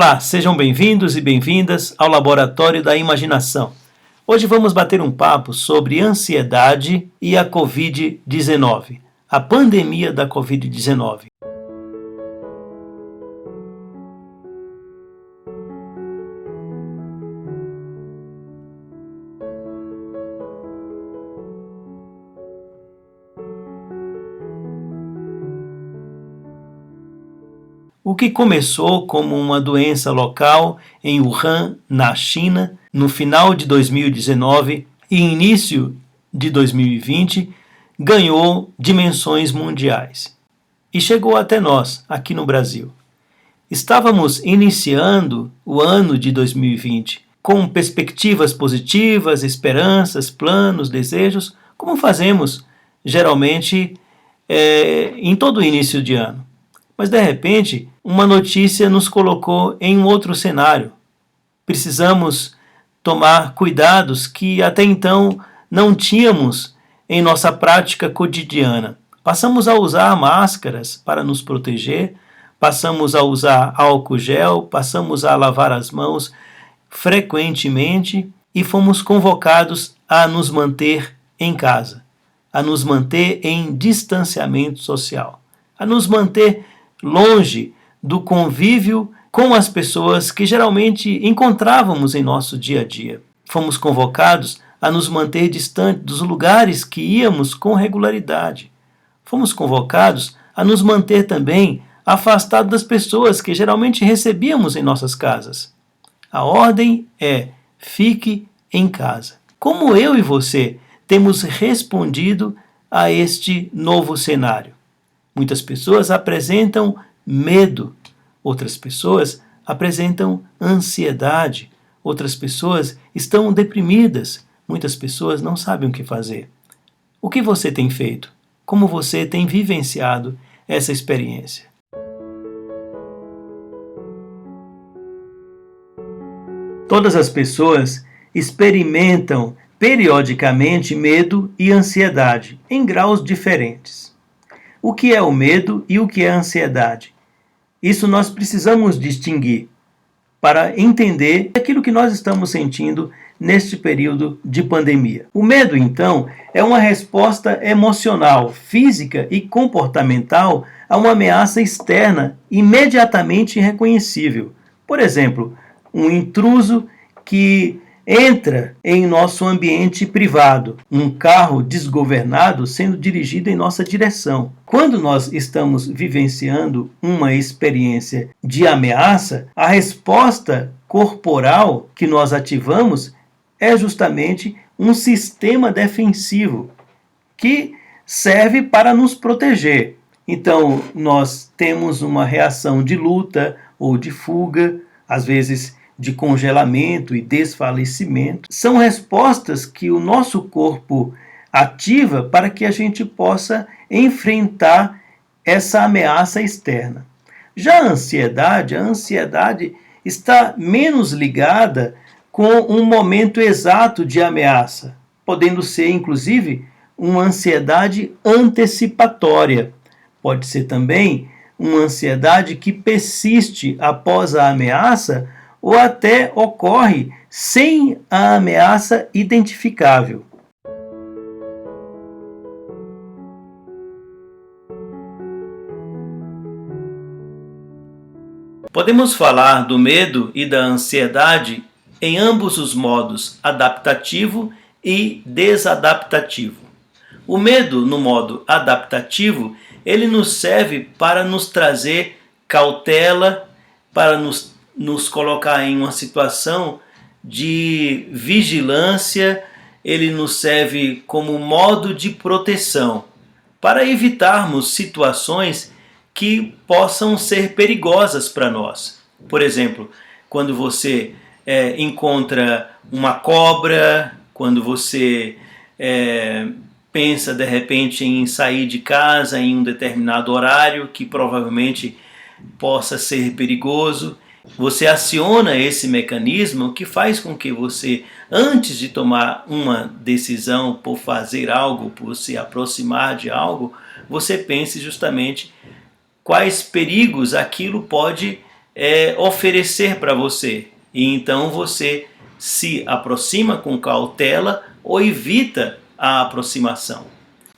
Olá, sejam bem-vindos e bem-vindas ao Laboratório da Imaginação. Hoje vamos bater um papo sobre ansiedade e a Covid-19, a pandemia da Covid-19. O que começou como uma doença local em Wuhan, na China, no final de 2019 e início de 2020, ganhou dimensões mundiais e chegou até nós, aqui no Brasil. Estávamos iniciando o ano de 2020 com perspectivas positivas, esperanças, planos, desejos, como fazemos geralmente em todo início de ano. Mas, de repente, uma notícia nos colocou em um outro cenário. Precisamos tomar cuidados que até então não tínhamos em nossa prática cotidiana. Passamos a usar máscaras para nos proteger, passamos a usar álcool gel, passamos a lavar as mãos frequentemente e fomos convocados a nos manter em casa, a nos manter em distanciamento social, a nos manter longe do convívio com as pessoas que geralmente encontrávamos em nosso dia a dia. Fomos convocados a nos manter distante dos lugares que íamos com regularidade. Fomos convocados a nos manter também afastados das pessoas que geralmente recebíamos em nossas casas. A ordem é: fique em casa. Como eu e você temos respondido a este novo cenário? Muitas pessoas apresentam medo, outras pessoas apresentam ansiedade, outras pessoas estão deprimidas, muitas pessoas não sabem o que fazer. O que você tem feito? Como você tem vivenciado essa experiência? Todas as pessoas experimentam periodicamente medo e ansiedade em graus diferentes. O que é o medo e o que é a ansiedade? Isso nós precisamos distinguir para entender aquilo que nós estamos sentindo neste período de pandemia. O medo, então, é uma resposta emocional, física e comportamental a uma ameaça externa imediatamente reconhecível. Por exemplo, um intruso que entra em nosso ambiente privado, um carro desgovernado sendo dirigido em nossa direção. Quando nós estamos vivenciando uma experiência de ameaça, a resposta corporal que nós ativamos é justamente um sistema defensivo que serve para nos proteger. Então, nós temos uma reação de luta ou de fuga, às vezes de congelamento e desfalecimento. São respostas que o nosso corpo ativa para que a gente possa enfrentar essa ameaça externa. Já a ansiedade está menos ligada com um momento exato de ameaça, podendo ser, inclusive, uma ansiedade antecipatória. Pode ser também uma ansiedade que persiste após a ameaça ou até ocorre sem a ameaça identificável. Podemos falar do medo e da ansiedade em ambos os modos, adaptativo e desadaptativo. O medo, no modo adaptativo, ele nos serve para nos trazer cautela, para nos colocar em uma situação de vigilância, ele nos serve como modo de proteção, para evitarmos situações que possam ser perigosas para nós. Por exemplo, quando você encontra uma cobra, quando você pensa de repente em sair de casa em um determinado horário que provavelmente possa ser perigoso, você aciona esse mecanismo que faz com que você, antes de tomar uma decisão por fazer algo, por se aproximar de algo, você pense justamente quais perigos aquilo pode oferecer para você. E então você se aproxima com cautela ou evita a aproximação.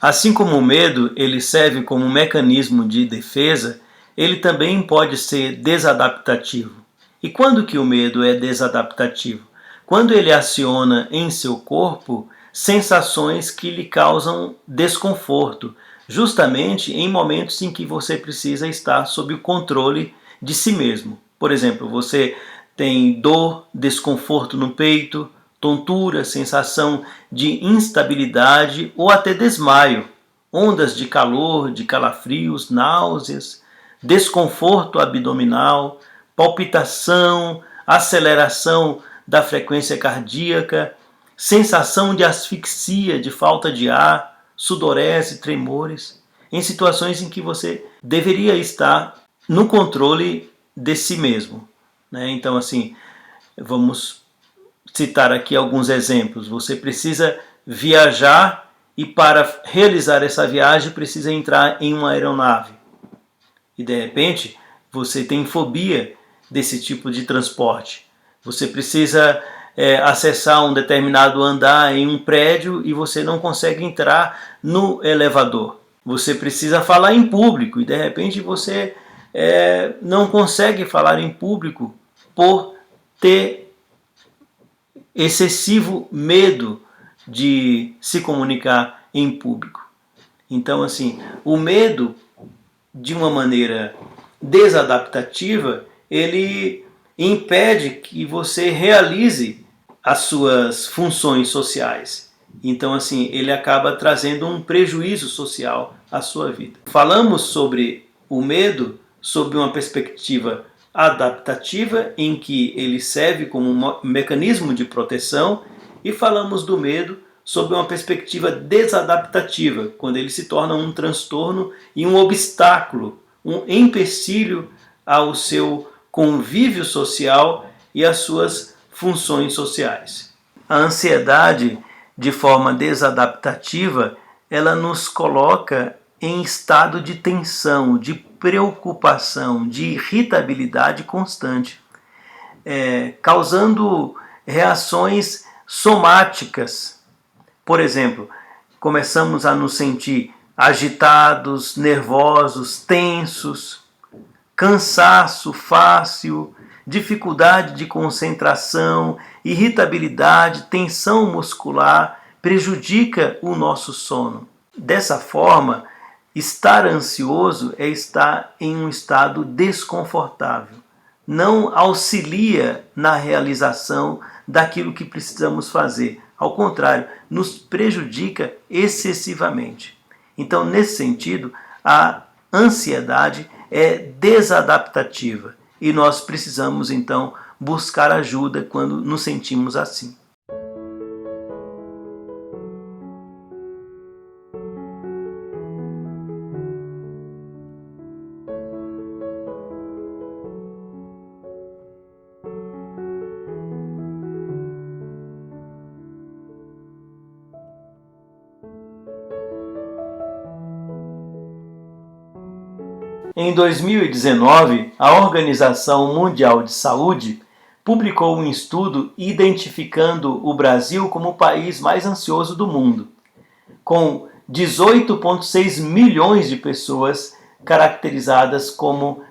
Assim como o medo ele serve como um mecanismo de defesa, ele também pode ser desadaptativo. E quando que o medo é desadaptativo? Quando ele aciona em seu corpo sensações que lhe causam desconforto, justamente em momentos em que você precisa estar sob o controle de si mesmo. Por exemplo, você tem dor, desconforto no peito, tontura, sensação de instabilidade ou até desmaio, ondas de calor, de calafrios, náuseas, desconforto abdominal, palpitação, aceleração da frequência cardíaca, sensação de asfixia, de falta de ar, sudorese, tremores, em situações em que você deveria estar no controle de si mesmo. Então, assim, vamos citar aqui alguns exemplos. Você precisa viajar e para realizar essa viagem precisa entrar em uma aeronave. E de repente você tem fobia desse tipo de transporte. Você precisa acessar um determinado andar em um prédio e você não consegue entrar no elevador. Você precisa falar em público e de repente você não consegue falar em público por ter excessivo medo de se comunicar em público. Então, assim, o medo, de uma maneira desadaptativa, ele impede que você realize as suas funções sociais. Então, assim, ele acaba trazendo um prejuízo social à sua vida. Falamos sobre o medo sob uma perspectiva adaptativa, em que ele serve como um mecanismo de proteção, e falamos do medo sob uma perspectiva desadaptativa, quando ele se torna um transtorno e um obstáculo, um empecilho ao seu convívio social e às suas funções sociais. A ansiedade, de forma desadaptativa, ela nos coloca em estado de tensão, de preocupação, de irritabilidade constante, causando reações somáticas. Por exemplo, começamos a nos sentir agitados, nervosos, tensos, cansaço fácil, dificuldade de concentração, irritabilidade, tensão muscular, prejudica o nosso sono. Dessa forma, estar ansioso é estar em um estado desconfortável. Não auxilia na realização daquilo que precisamos fazer. Ao contrário, nos prejudica excessivamente. Então, nesse sentido, a ansiedade é desadaptativa e nós precisamos, então, buscar ajuda quando nos sentimos assim. Em 2019, a Organização Mundial de Saúde publicou um estudo identificando o Brasil como o país mais ansioso do mundo, com 18,6 milhões de pessoas caracterizadas como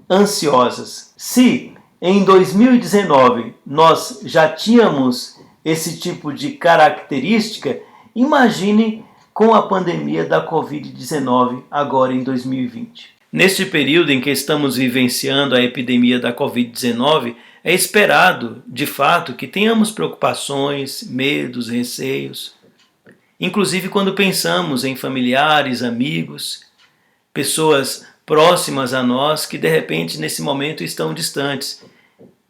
ansiosas. Se em 2019 nós já tínhamos esse tipo de característica, imagine com a pandemia da Covid-19 agora em 2020. Neste período em que estamos vivenciando a epidemia da Covid-19, é esperado, de fato, que tenhamos preocupações, medos, receios. Inclusive quando pensamos em familiares, amigos, pessoas próximas a nós que de repente nesse momento estão distantes.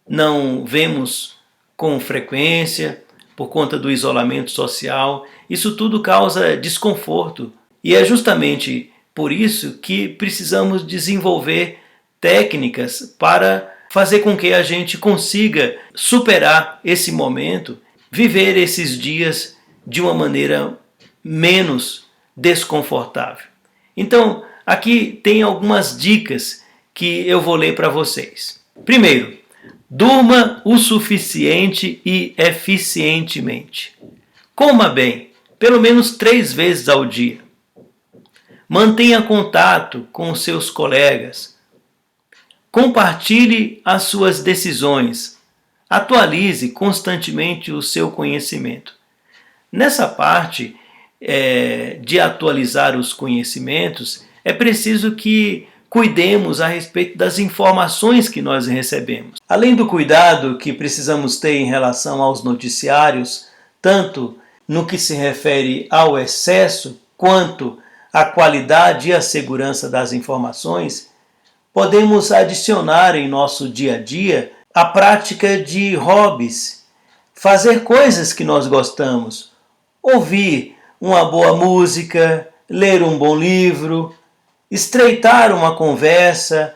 Não vemos com frequência, por conta do isolamento social. Isso tudo causa desconforto e é justamente por isso que precisamos desenvolver técnicas para fazer com que a gente consiga superar esse momento, viver esses dias de uma maneira menos desconfortável. Então, aqui tem algumas dicas que eu vou ler para vocês. Primeiro, durma o suficiente e eficientemente. Coma bem, pelo menos 3 vezes ao dia. Mantenha contato com os seus colegas. Compartilhe as suas decisões. Atualize constantemente o seu conhecimento. Nessa parte de atualizar os conhecimentos, é preciso que cuidemos a respeito das informações que nós recebemos. Além do cuidado que precisamos ter em relação aos noticiários, tanto no que se refere ao excesso quanto à qualidade e à segurança das informações, podemos adicionar em nosso dia a dia a prática de hobbies, fazer coisas que nós gostamos, ouvir uma boa música, ler um bom livro, estreitar uma conversa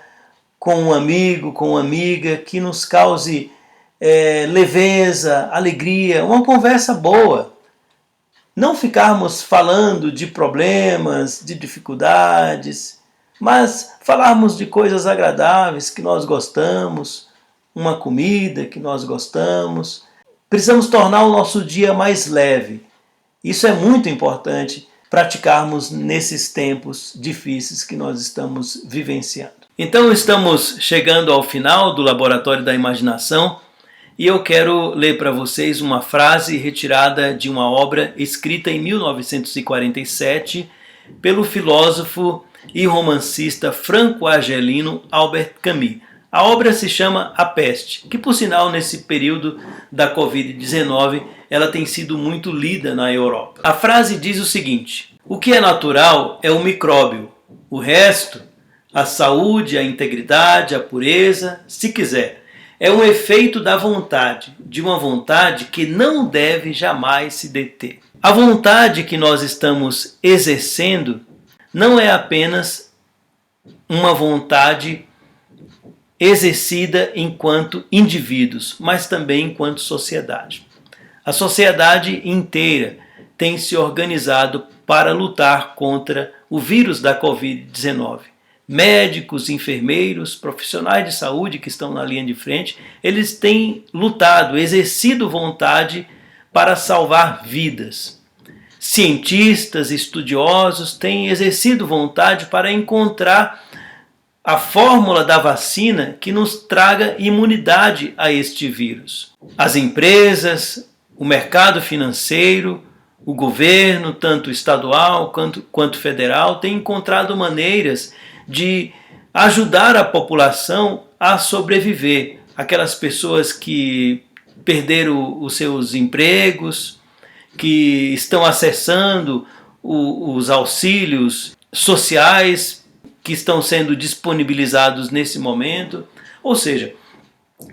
com um amigo, com uma amiga que nos cause leveza, alegria, uma conversa boa. Não ficarmos falando de problemas, de dificuldades, mas falarmos de coisas agradáveis que nós gostamos, uma comida que nós gostamos. Precisamos tornar o nosso dia mais leve. Isso é muito importante praticarmos nesses tempos difíceis que nós estamos vivenciando. Então estamos chegando ao final do Laboratório da Imaginação e eu quero ler para vocês uma frase retirada de uma obra escrita em 1947 pelo filósofo e romancista franco-argelino Albert Camus. A obra se chama A Peste, que por sinal nesse período da Covid-19 ela tem sido muito lida na Europa. A frase diz o seguinte: o que é natural é o micróbio, o resto, a saúde, a integridade, a pureza, se quiser, é um efeito da vontade, de uma vontade que não deve jamais se deter. A vontade que nós estamos exercendo não é apenas uma vontade exercida enquanto indivíduos, mas também enquanto sociedade. A sociedade inteira tem se organizado para lutar contra o vírus da Covid-19. Médicos, enfermeiros, profissionais de saúde que estão na linha de frente, eles têm lutado, exercido vontade para salvar vidas. Cientistas, estudiosos têm exercido vontade para encontrar a fórmula da vacina que nos traga imunidade a este vírus. As empresas, o mercado financeiro, o governo, tanto estadual quanto federal, têm encontrado maneiras de ajudar a população a sobreviver. Aquelas pessoas que perderam os seus empregos, que estão acessando os auxílios sociais que estão sendo disponibilizados nesse momento. Ou seja,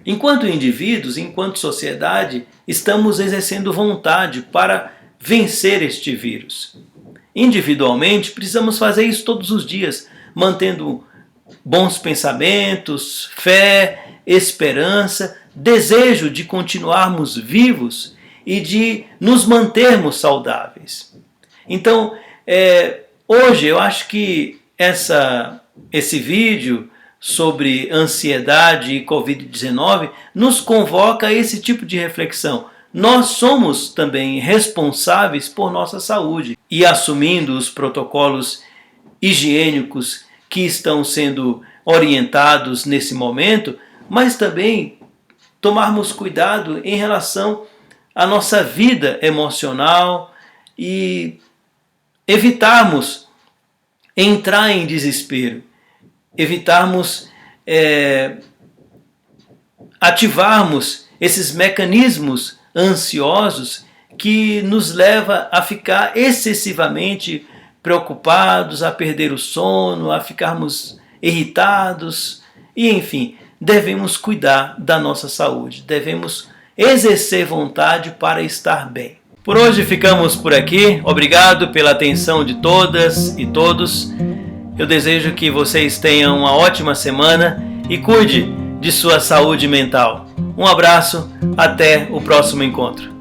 enquanto indivíduos, enquanto sociedade, estamos exercendo vontade para vencer este vírus. Individualmente, precisamos fazer isso todos os dias, mantendo bons pensamentos, fé, esperança, desejo de continuarmos vivos e de nos mantermos saudáveis. Então, hoje eu acho que esse vídeo sobre ansiedade e Covid-19 nos convoca a esse tipo de reflexão. Nós somos também responsáveis por nossa saúde e assumindo os protocolos higiênicos que estão sendo orientados nesse momento, mas também tomarmos cuidado em relação à nossa vida emocional e evitarmos entrar em desespero, evitarmos ativarmos esses mecanismos ansiosos que nos leva a ficar excessivamente preocupados, a perder o sono, a ficarmos irritados e, enfim, devemos cuidar da nossa saúde, devemos exercer vontade para estar bem. Por hoje ficamos por aqui. Obrigado pela atenção de todas e todos. Eu desejo que vocês tenham uma ótima semana e cuide de sua saúde mental. Um abraço, até o próximo encontro.